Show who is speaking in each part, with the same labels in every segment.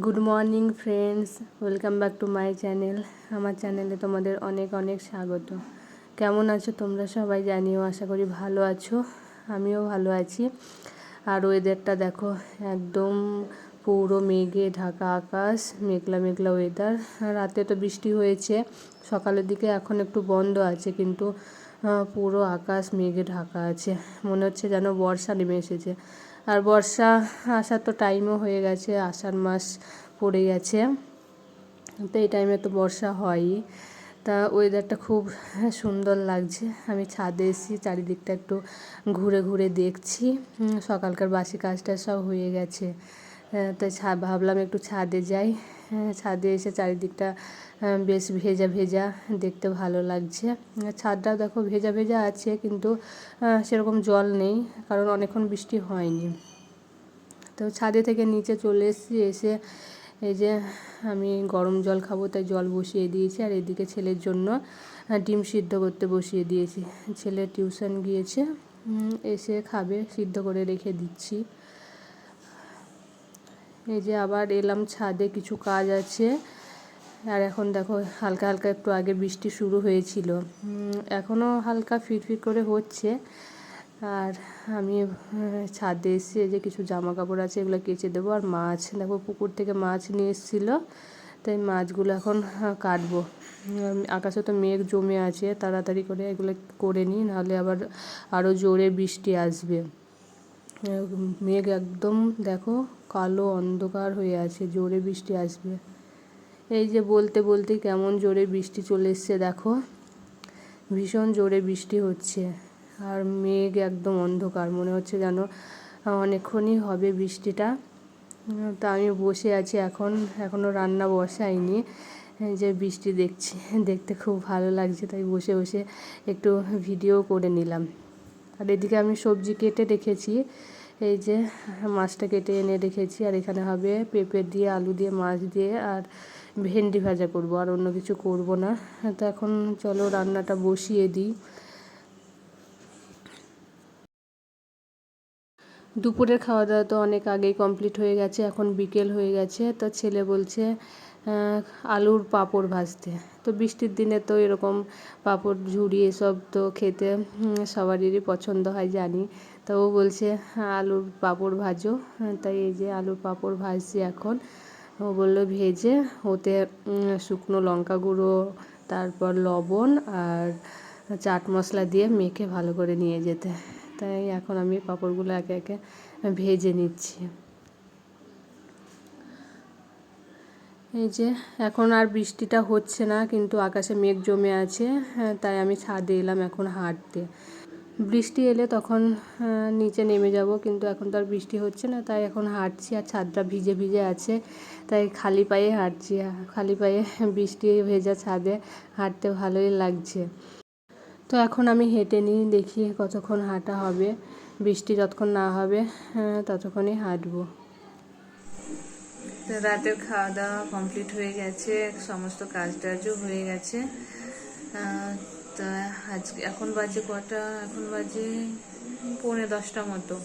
Speaker 1: Good morning friends, welcome back to my channel. আমার চ্যানেলে তোমাদের অনেক অনেক স্বাগত। কেমন আছো তোমরা সবাই জানিও, আশা করি ভালো আছো। আমিও ভালো আছি। আর ওয়েদারটা দেখো, একদম পুরো মেঘে ঢাকা আকাশ, মেঘলা মেঘলা ওয়েদার। রাতে তো বৃষ্টি হয়েছে, সকালের দিকে এখন একটু বন্ধ আছে, কিন্তু পুরো আকাশ মেঘে ঢাকা আছে। মনে হচ্ছে যেন বর্ষা নেমে এসেছে। আর বর্ষা আসার তো টাইমও হয়ে গেছে, আষাঢ় মাস পড়ে গেছে, তো এই টাইমে তো বর্ষা হয়ই। তা ওয়েদারটা খুব সুন্দর লাগছে। আমি ছাদে এসেছি, চারিদিকটা একটু ঘুরে ঘুরে দেখছি। সকালকার বাসি কাজটা সব হয়ে গেছে, তাই ভাবলাম একটু ছাদে যাই। ছাদে এসে চারিদিকটা বেশ ভেজা ভেজা, দেখতে ভালো লাগছে। ছাদটাও দেখো ভেজা ভেজা আছে, কিন্তু সেরকম জল নেই, কারণ অনেকক্ষণ বৃষ্টি হয়নি। তো ছাদে থেকে নিচে চলে এসেছি। এসে এই যে আমি গরম জল খাবো, তাই জল বসিয়ে দিয়েছি। আর এদিকে ছেলের জন্য ডিম সিদ্ধ করতে বসিয়ে দিয়েছি। ছেলে টিউশন গিয়েছে, এসে খাবে, সিদ্ধ করে রেখে দিচ্ছি। এই যে আবার এলাম ছাদে, কিছু কাজ আছে। আর এখন দেখো হালকা হালকা একটু আগে বৃষ্টি শুরু হয়েছিল, এখনও হালকা ফিরফির করে হচ্ছে। আর আমি ছাদে এসে যে কিছু জামা কাপড় আছে এগুলো কেচে দেবো। আর মাছ দেখো, পুকুর থেকে মাছ নিয়ে এসেছিলো, তাই মাছগুলো এখন কাটবো। আকাশে তো মেঘ জমে আছে, তাড়াতাড়ি করে এগুলো করে নিই, নাহলে আবার আরও জোরে বৃষ্টি আসবে। মেঘ একদম দেখো কালো অন্ধকার হয়ে আছে, জোরে বৃষ্টি আসবে। এই যে বলতে বলতে কেমন জোরে বৃষ্টি চলে এসছে দেখো, ভীষণ জোরে বৃষ্টি হচ্ছে। আর মেঘ একদম অন্ধকার, মনে হচ্ছে যেন অনেকক্ষণই হবে বৃষ্টিটা। তা আমি বসে আছি, এখনও রান্না বসাইনি, যে বৃষ্টি দেখছি, দেখতে খুব ভালো লাগছে, তাই বসে বসে একটু ভিডিও করে নিলাম। আর এদিকে আমি সবজি কেটে রেখেছি, এই যে মাছটা কেটে এনে রেখেছি। আর এখানে হবে পেঁপে দিয়ে, আলু দিয়ে, মাছ দিয়ে আর ভেন্ডি ভাজা করব, আর অন্য কিছু করব না। তো এখন চলো রান্নাটা বসিয়ে দিই। দুপুরের খাওয়া দাওয়া তো অনেক আগেই কমপ্লিট হয়ে গেছে, এখন বিকেল হয়ে গেছে। তো ছেলে বলছে আলুর পাঁপড় ভাজতে। তো বৃষ্টির দিনে তো এরকম পাঁপড় ঝুড়ি এসব তো খেতে সবারই পছন্দ হয় জানি। তো ও বলছে আলুর পাঁপড় ভাজো, তাই এই যে আলুর পাঁপড় ভাজছি এখন। ও বললো ভেজে ওতে শুকনো লঙ্কা গুঁড়ো, তারপর লবণ আর চাট মশলা দিয়ে মেখে ভালো করে নিয়ে যেতে। তাই এখন আমি পাঁপড়গুলো একে একে ভেজে নিচ্ছি। এই যে এখন আর বৃষ্টিটা হচ্ছে না, কিন্তু আকাশে মেঘ জমে আছে, তাই আমি ছাদে এলাম এখন হাঁটতে। বৃষ্টি এলে তখন নিচে নেমে যাব, কিন্তু এখন তো আর বৃষ্টি হচ্ছে না, তাই এখন হাঁটছি। আর ছাদটা ভিজে ভিজে আছে, তাই খালি পায়ে হাঁটছি। খালি পায়ে বৃষ্টি ভেজা ছাদে হাঁটতে ভালোই লাগছে। তো এখন আমি হেঁটে নিই, দেখি কতক্ষণ হাঁটা হবে। বৃষ্টি যতক্ষণ না হবে ততক্ষণই হাঁটবো। তো রাতের খাওয়া দাওয়া কমপ্লিট হয়ে গেছে, সমস্ত কাজ টাজও হয়ে গেছে। তা আজকে এখন বাজে কটা, এখন বাজে 9:45 মতো।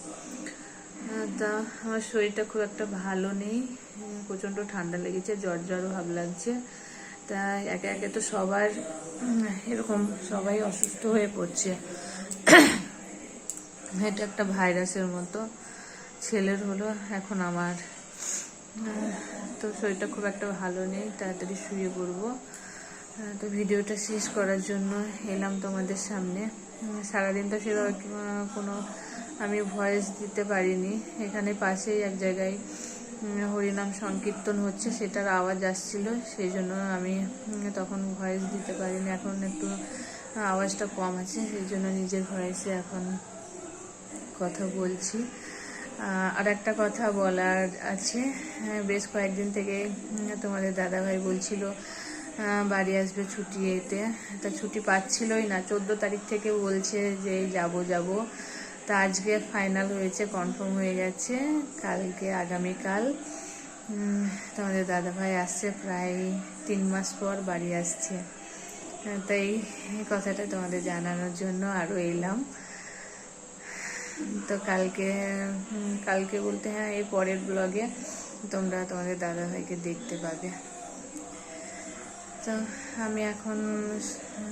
Speaker 1: তা আমার শরীরটা খুব একটা ভালো নেই, প্রচণ্ড ঠান্ডা লেগেছে, জ্বর জ্বরও ভাব লাগছে। তা একে একে তো সবার এরকম, সবাই অসুস্থ হয়ে পড়ছে। এটা একটা ভাইরাসের মতো, ছেলের হলো, এখন আমার। তো শরীরটা খুব একটা ভালো নেই, তাড়াতাড়ি শুয়ে পড়বো। তো ভিডিওটা শেষ করার জন্য এলাম তোমাদের সামনে। সারাদিন তো সেভাবে কোনো আমি ভয়েস দিতে পারিনি। এখানে পাশেই এক জায়গায় হরিনাম সংকীর্তন হচ্ছে, সেটার আওয়াজ আসছিল, সেই জন্য আমি তখন ভয়েস দিতে পারিনি। এখন একটু আওয়াজটা কম আছে, সেই জন্য নিজের ভয়েসে এখন কথা বলছি। আর একটা কথা বলার আছে, বেশ কয়েকদিন থেকে তোমাদের দাদাভাই বলছিল বাড়ি আসবে ছুটি এতে, তা ছুটি পাচ্ছিলই না। 14 তারিখ থেকে বলছে যে যাব। তা আজকে ফাইনাল হয়েছে, কনফার্ম হয়ে গেছে, কালকে আগামীকাল তোমাদের দাদাভাই আসছে, প্রায় 3 মাস পর বাড়ি আসছে। তাই কথাটা তোমাদের জানানোর জন্য আরও এলাম। তো কালকে বলতে এই পরের ব্লগে তোমরা তোমাদের দাদাভাইকে দেখতে পাবে। তো আমি এখন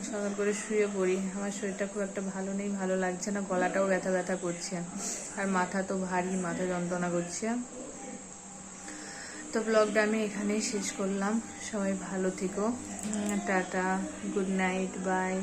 Speaker 1: সকাল করে শুয়ে পড়ি। আমার শরীরটা খুব একটা ভালো নেই, ভালো লাগছে না, গলাটাও ব্যথা ব্যথা করছে, আর মাথা তো ভারী, মাথা যন্ত্রণা করছে। তো ব্লগটা আমি এখানেই শেষ করলাম। সবাই ভালো থেকো, টাটা, গুড নাইট, বাই।